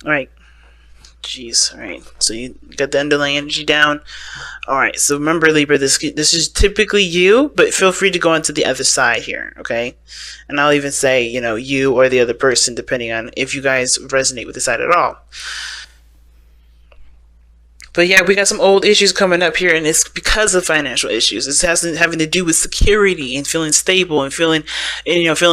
All right. Jeez. All right. So you got the underlying energy down. All right. So remember, Libra, this is typically you, but feel free to go onto the other side here, okay? And I'll even say, you or the other person, depending on if you guys resonate with the side at all. But yeah, we got some old issues coming up here, and it's because of financial issues. It has having to do with security and feeling stable and feeling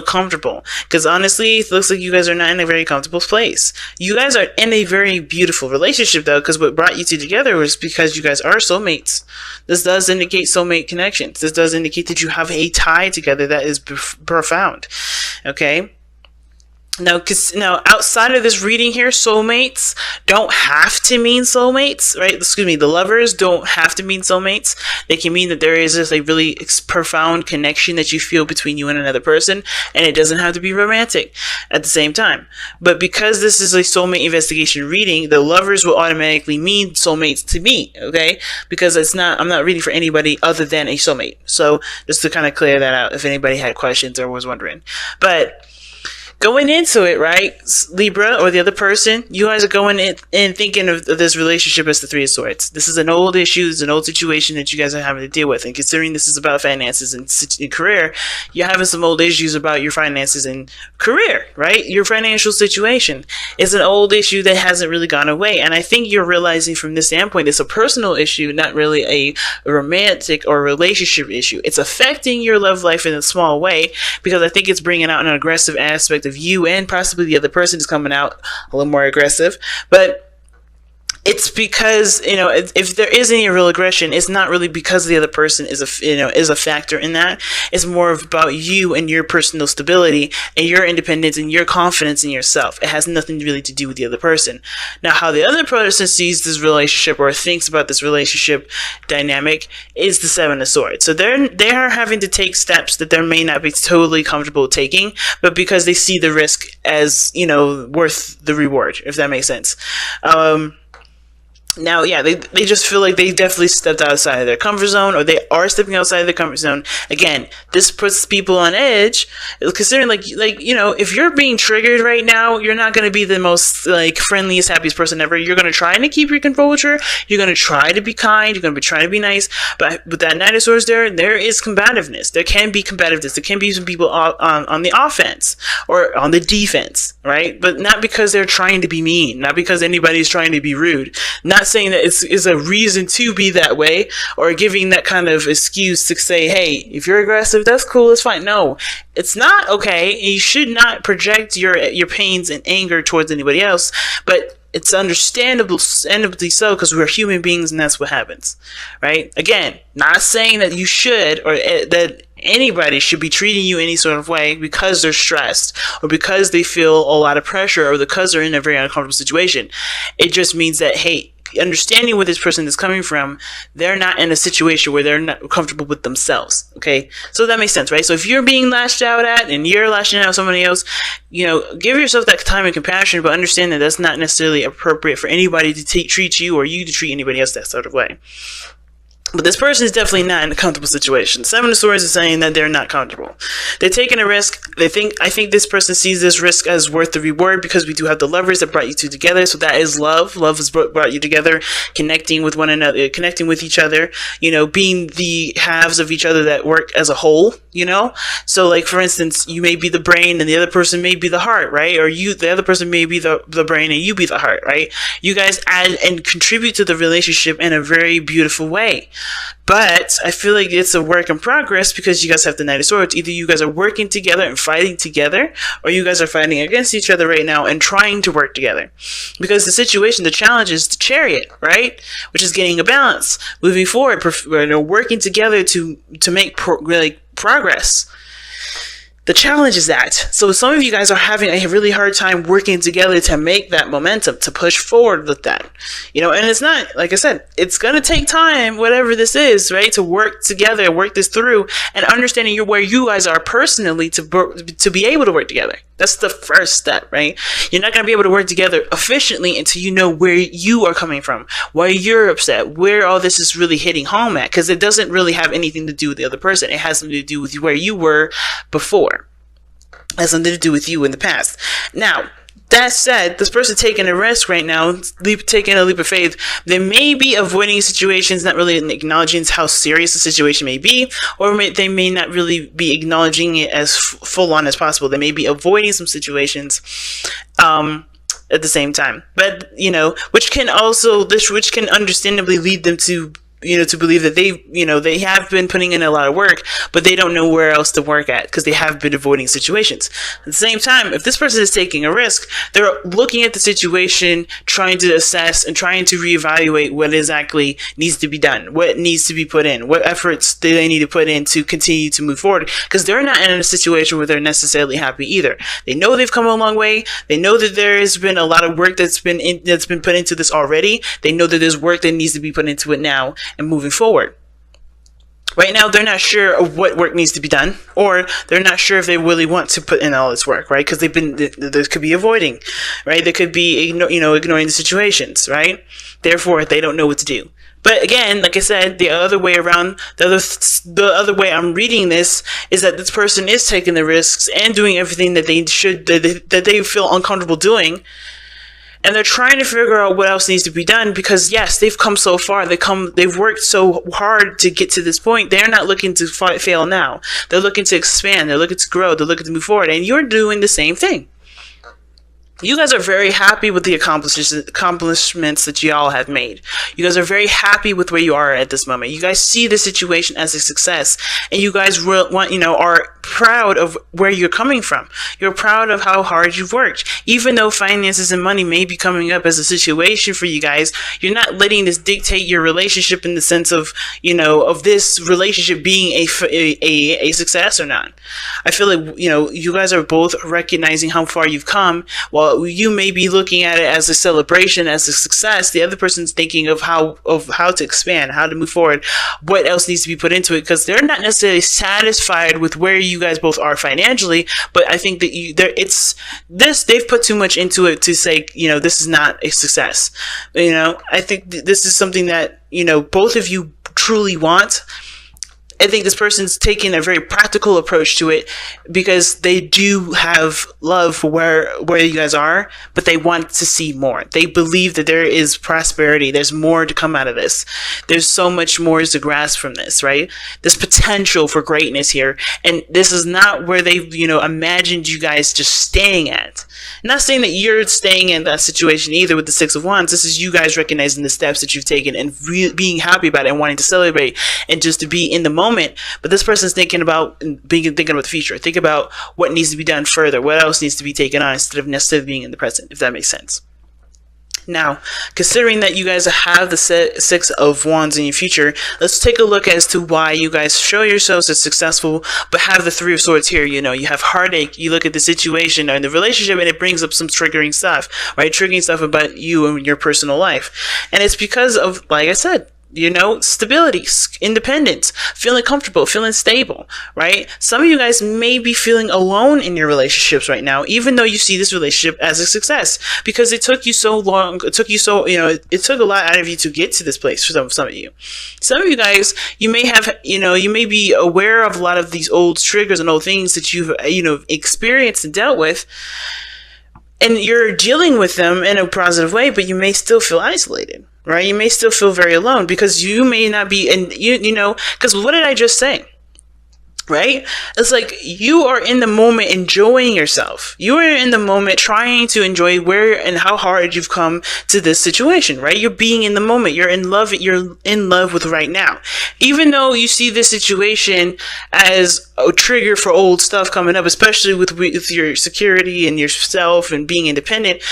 comfortable. Because honestly, it looks like you guys are not in a very comfortable place. You guys are in a very beautiful relationship, though, because what brought you two together was because you guys are soulmates. This does indicate soulmate connections. This does indicate that you have a tie together that is profound. Okay? Now, outside of this reading here, soulmates don't have to mean soulmates, right? Excuse me, the lovers don't have to mean soulmates. They can mean that there is just a really profound connection that you feel between you and another person, and it doesn't have to be romantic at the same time. But because this is a soulmate investigation reading, the lovers will automatically mean soulmates to me, okay? Because I'm not reading for anybody other than a soulmate. So just to kind of clear that out if anybody had questions or was wondering. But going into it, right, Libra or the other person, you guys are going in thinking of this relationship as the Three of Swords. This is an old issue, it's an old situation that you guys are having to deal with. And considering this is about finances and career, you're having some old issues about your finances and career, right? Your financial situation is an old issue that hasn't really gone away. And I think you're realizing from this standpoint, it's a personal issue, not really a romantic or relationship issue. It's affecting your love life in a small way because I think it's bringing out an aggressive aspect of you, and possibly the other person is coming out a little more aggressive. But it's because, if there is any real aggression, it's not really because the other person is a factor in that. It's more about you and your personal stability and your independence and your confidence in yourself. It has nothing really to do with the other person. Now, how the other person sees this relationship or thinks about this relationship dynamic is the Seven of Swords. So they are having to take steps that they may not be totally comfortable taking, but because they see the risk as, worth the reward, if that makes sense. Now, yeah, they just feel like they definitely stepped outside of their comfort zone, or they are stepping outside of their comfort zone. Again, this puts people on edge, considering if you're being triggered right now, you're not going to be the most friendliest, happiest person ever. You're going to try to keep your composure. You're going to try to be kind. You're going to try to be nice. But with that Knight of Swords there is combativeness. There can be combativeness. There can be some people on the offense or on the defense, right? But not because they're trying to be mean, not because anybody's trying to be rude, not saying that it's a reason to be that way or giving that kind of excuse to say, hey, if you're aggressive, that's cool, it's fine. No, it's not okay. You should not project your pains and anger towards anybody else, but it's understandably so, because we're human beings and that's what happens, right? Again, not saying that you should or that anybody should be treating you any sort of way because they're stressed or because they feel a lot of pressure or because they're in a very uncomfortable situation. It just means that, hey, understanding where this person is coming from, they're not in a situation where they're not comfortable with themselves. Okay, so that makes sense, right? So if you're being lashed out at and you're lashing out at somebody else, give yourself that time and compassion, but understand that that's not necessarily appropriate for anybody to treat you or you to treat anybody else that sort of way. But this person is definitely not in a comfortable situation. Seven of Swords is saying that they're not comfortable. They're taking a risk. I think this person sees this risk as worth the reward because we do have the lovers that brought you two together. So that is love. Love has brought you together, connecting with one another, connecting with each other, being the halves of each other that work as a whole, So for instance, you may be the brain and the other person may be the heart, right? Or the other person may be the brain and you be the heart, right? You guys add and contribute to the relationship in a very beautiful way. But I feel like it's a work in progress because you guys have the Knight of Swords. Either you guys are working together and fighting together, or you guys are fighting against each other right now and trying to work together. Because the challenge is the Chariot, right? Which is getting a balance, moving forward, working together to make progress. The challenge is that. So some of you guys are having a really hard time working together to make that momentum, to push forward with that. And it's not, like I said, it's going to take time, whatever this is, right? To work together, work this through, and understanding where you guys are personally to be able to work together. That's the first step, right? You're not going to be able to work together efficiently until you know where you are coming from, why you're upset, where all this is really hitting home at, because it doesn't really have anything to do with the other person. It has something to do with where you were before. It has something to do with you in the past. Now, That said, this person taking a risk right now, taking a leap of faith, they may be avoiding situations, not really acknowledging how serious the situation may be, or they may not really be acknowledging it as full on as possible. They may be avoiding some situations at the same time. But, which can understandably lead them to to believe that they have been putting in a lot of work, but they don't know where else to work at because they have been avoiding situations. At the same time, if this person is taking a risk, they're looking at the situation, trying to assess and trying to reevaluate what exactly needs to be done, what needs to be put in, what efforts do they need to put in to continue to move forward, because they're not in a situation where they're necessarily happy either. They know they've come a long way. They know that there has been a lot of work that's been put into this already. They know that there's work that needs to be put into it now and moving forward. Right now, they're not sure of what work needs to be done, or they're not sure if they really want to put in all this work, right? Because there could be avoiding, right? There could be, ignoring the situations, right? Therefore, they don't know what to do. But again, like I said, the other way around, the other way I'm reading this is that this person is taking the risks and doing everything that they feel uncomfortable doing. And they're trying to figure out what else needs to be done because, yes, they've come so far. They've worked so hard to get to this point. They're not looking to fail now. They're looking to expand. They're looking to grow. They're looking to move forward. And you're doing the same thing. You guys are very happy with the accomplishments that y'all have made. You guys are very happy with where you are at this moment. You guys see the situation as a success, and you guys are proud of where you're coming from. You're proud of how hard you've worked. Even though finances and money may be coming up as a situation for you guys, you're not letting this dictate your relationship in the sense of, of this relationship being a success or not. I feel like, you guys are both recognizing how far you've come. While you may be looking at it as a celebration, as a success, the other person's thinking of how to expand, how to move forward, what else needs to be put into it, because they're not necessarily satisfied with where you guys both are financially. But I think that they've put too much into it to say, this is not a success. I think this is something that, both of you truly want. I think this person's taking a very practical approach to it because they do have love for where you guys are, but they want to see more. They believe that there is prosperity. There's more to come out of this. There's so much more to grasp from this, right? There's potential for greatness here. And this is not where they've, imagined you guys just staying at. I'm not saying that you're staying in that situation either with the Six of Wands. This is you guys recognizing the steps that you've taken and being happy about it and wanting to celebrate and just to be in the moment. But this person's thinking about the future. Think about what needs to be done further. What else needs to be taken on instead of necessarily being in the present, if that makes sense. Now, considering that you guys have the Six of Wands in your future, let's take a look as to why you guys show yourselves as successful, but have the Three of Swords here. You have heartache. You look at the situation and the relationship, and it brings up some triggering stuff, right? Triggering stuff about you and your personal life. And it's because of, like I said, stability, independence, feeling comfortable, feeling stable, right? Some of you guys may be feeling alone in your relationships right now, even though you see this relationship as a success, because it took you so long. It took a lot out of you to get to this place for some of you. Some of you guys, you may have, you may be aware of a lot of these old triggers and old things that you've, experienced and dealt with, and you're dealing with them in a positive way, but you may still feel isolated. Right? You may still feel very alone because you may not be, and because what did I just say? Right? It's like you are in the moment enjoying yourself. You are in the moment trying to enjoy where and how hard you've come to this situation, right? You're being in the moment. You're in love with right now. Even though you see this situation as a trigger for old stuff coming up, especially with your security and yourself and being independent,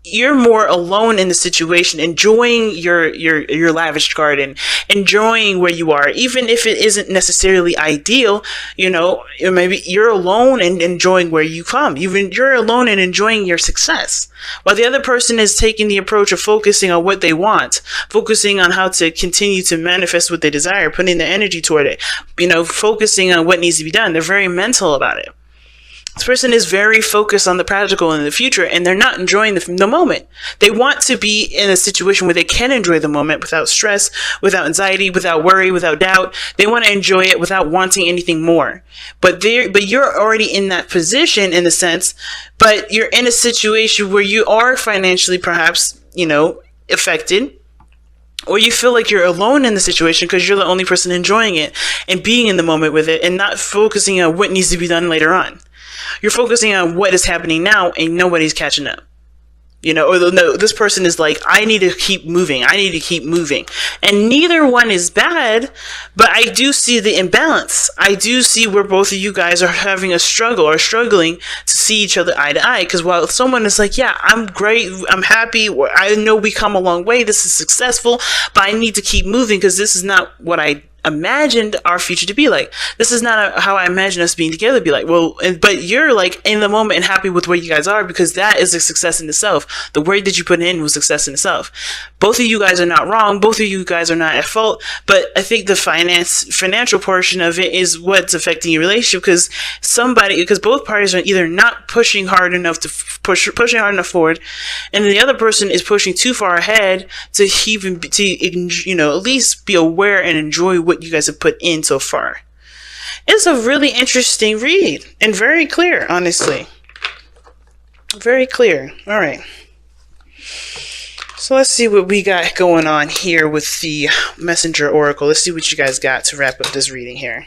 you're more alone in the situation, enjoying your lavish garden, enjoying where you are, even if it isn't necessarily ideal. Maybe you're alone and enjoying where you come. You're alone and enjoying your success, while the other person is taking the approach of focusing on what they want, focusing on how to continue to manifest what they desire, putting their energy toward it. Focusing on what needs to be done. They're very mental about it. This person is very focused on the practical and the future, and they're not enjoying the moment. They want to be in a situation where they can enjoy the moment without stress, without anxiety, without worry, without doubt. They want to enjoy it without wanting anything more. But you're already in that position in a sense, but you're in a situation where you are financially perhaps, affected, or you feel like you're alone in the situation because you're the only person enjoying it and being in the moment with it and not focusing on what needs to be done later on. You're focusing on what is happening now and nobody's catching up. Or no, this person is like, I need to keep moving. I need to keep moving. And neither one is bad, but I do see the imbalance. I do see where both of you guys are having a struggle or struggling to see each other eye to eye. Because while someone is like, yeah, I'm great, I'm happy, I know we come a long way, this is successful, but I need to keep moving because this is not what I imagined our future to be like. This is not how I imagine us being together to be like. Well, but you're like in the moment and happy with where you guys are because that is a success in itself. The work that you put in was success in itself. Both of you guys are not wrong. Both of you guys are not at fault. But I think the financial portion of it is what's affecting your relationship because both parties are either not pushing hard enough to pushing hard enough forward, and the other person is pushing too far ahead to even at least be aware and enjoy what you guys have put in so far. It's a really interesting read and very clear, honestly. Very clear. All right. So let's see what we got going on here with the Messenger Oracle. Let's see what you guys got to wrap up this reading here.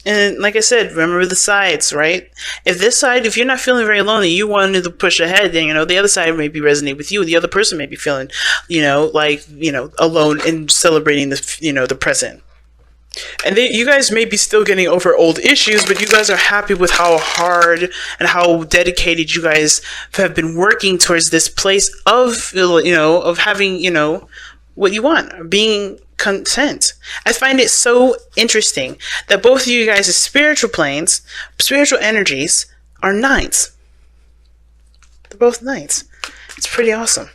And like I said, remember the sides, right? If you're not feeling very lonely, you wanted to push ahead, then, the other side may be resonate with you. The other person may be feeling, alone and celebrating the present. And you guys may be still getting over old issues, but you guys are happy with how hard and how dedicated you guys have been working towards this place of having, what you want, being content. I find it so interesting that both of you guys' spiritual planes, spiritual energies are nines. They're both nines. It's pretty awesome.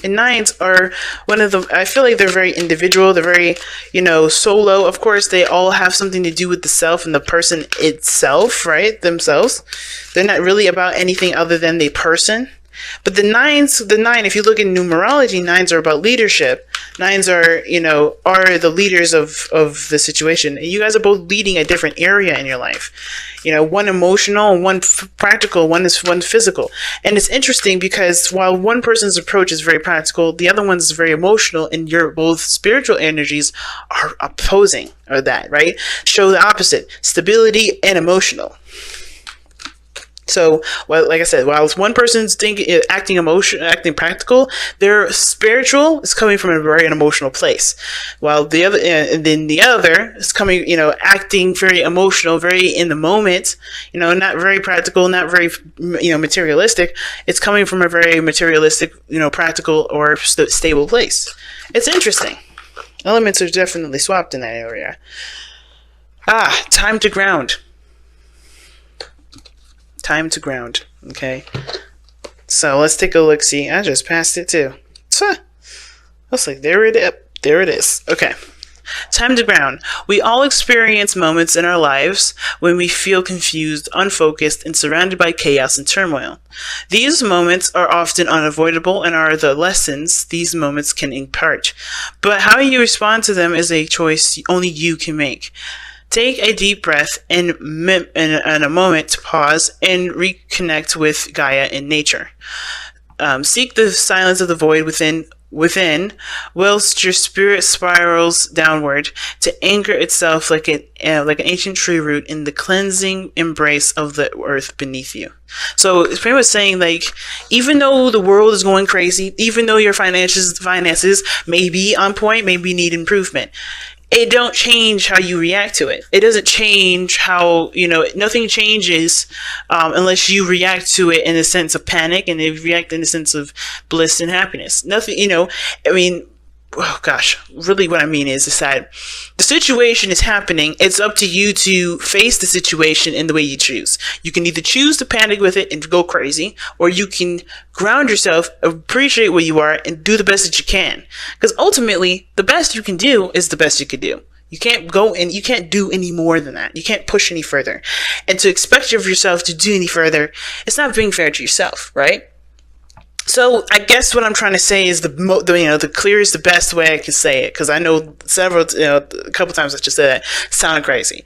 And nines are I feel like they're very individual. They're very, solo. Of course, they all have something to do with the self and the person itself, right? Themselves. They're not really about anything other than the person. But the nine, if you look in numerology, nines are about leadership. Nines are the leaders of the situation. And you guys are both leading a different area in your life. One emotional and one practical, one physical. And it's interesting because while one person's approach is very practical, the other one's very emotional, and your both spiritual energies are opposing or that, right? Show the opposite, stability and emotional. So, like I said, while one person's acting practical, their spiritual is coming from a very emotional place. While the other is coming, acting very emotional, very in the moment, not very practical, not very, materialistic. It's coming from a very materialistic, practical or stable place. It's interesting. Elements are definitely swapped in that area. Time to ground. Time to ground. Okay. So let's take a look. See, I just passed it too. I was like, there it is. Okay. Time to ground. We all experience moments in our lives when we feel confused, unfocused, and surrounded by chaos and turmoil. These moments are often unavoidable and are the lessons these moments can impart. But how you respond to them is a choice only you can make. Take a deep breath and a moment to pause and reconnect with Gaia and nature. Seek the silence of the void within, whilst your spirit spirals downward to anchor itself like an ancient tree root in the cleansing embrace of the earth beneath you. So it's pretty much saying, like, even though the world is going crazy, even though your finances may be on point, maybe need improvement, it don't change how you react to it. It doesn't change how, nothing changes unless you react to it in a sense of panic and they react in a sense of bliss and happiness. Nothing, oh gosh, really what I mean is that the situation is happening. It's up to you to face the situation in the way you choose. You can either choose to panic with it and go crazy, or you can ground yourself, appreciate where you are, and do the best that you can. Because ultimately, the best you can do is the best you can do. You can't go and you can't do any more than that. You can't push any further. And to expect of yourself to do any further, it's not being fair to yourself, right? So I guess what I'm trying to say is the clearest, the best way I can say it, because I know a couple times I just said that sounded crazy.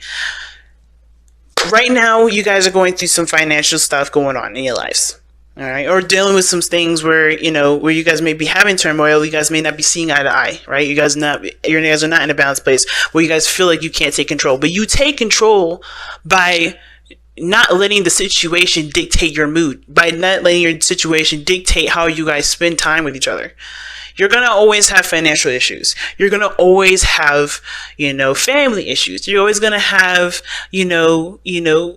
Right now, you guys are going through some financial stuff going on in your lives. All right, or dealing with some things where you guys may be having turmoil. You guys may not be seeing eye to eye, right? You guys are not in a balanced place where you guys feel like you can't take control, but you take control by not letting the situation dictate your mood, by not letting your situation dictate how you guys spend time with each other. You're going to always have financial issues. You're going to always have, family issues. You're always going to have,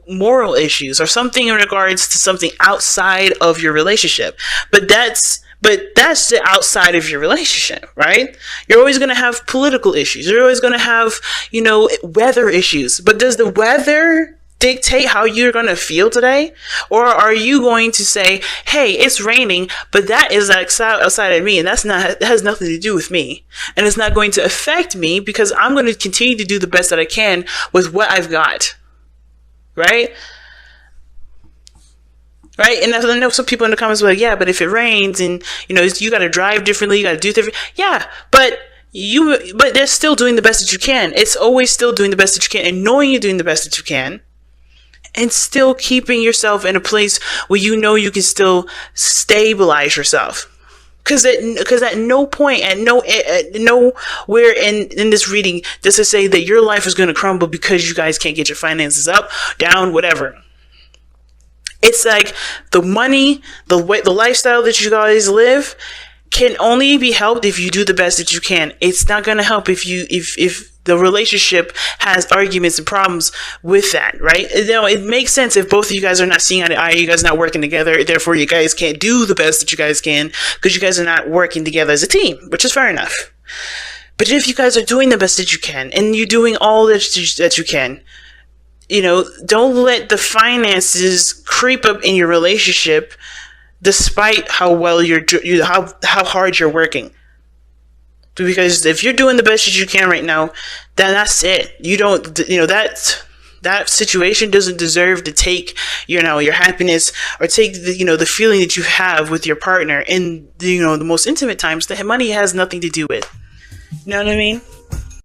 moral issues or something in regards to something outside of your relationship. But that's the outside of your relationship, right? You're always going to have political issues. You're always going to have, weather issues. But does the weather dictate how you're going to feel today? Or are you going to say, hey, it's raining, but that is outside of me, and that has nothing to do with me, and it's not going to affect me because I'm going to continue to do the best that I can with what I've got, right? Right? And I know some people in the comments were like, yeah, but if it rains and you got to drive differently, you got to do different. Yeah, but they're still doing the best that you can. It's always still doing the best that you can, and knowing you're doing the best that you can, and still keeping yourself in a place where you can still stabilize yourself. Because at no point, at nowhere in this reading does it say that your life is going to crumble because you guys can't get your finances up, down, whatever. It's like the money, the lifestyle that you guys live can only be helped if you do the best that you can. It's not going to help if the relationship has arguments and problems with that, right? It makes sense if both of you guys are not seeing eye to eye, you guys are not working together, therefore you guys can't do the best that you guys can because you guys are not working together as a team, which is fair enough. But if you guys are doing the best that you can and you're doing all that you can, don't let the finances creep up in your relationship despite how well how hard you're working. Because if you're doing the best that you can right now, then that's it. You don't, that situation doesn't deserve to take, your happiness or take the feeling that you have with your partner in the most intimate times that money has nothing to do with. You know what I mean?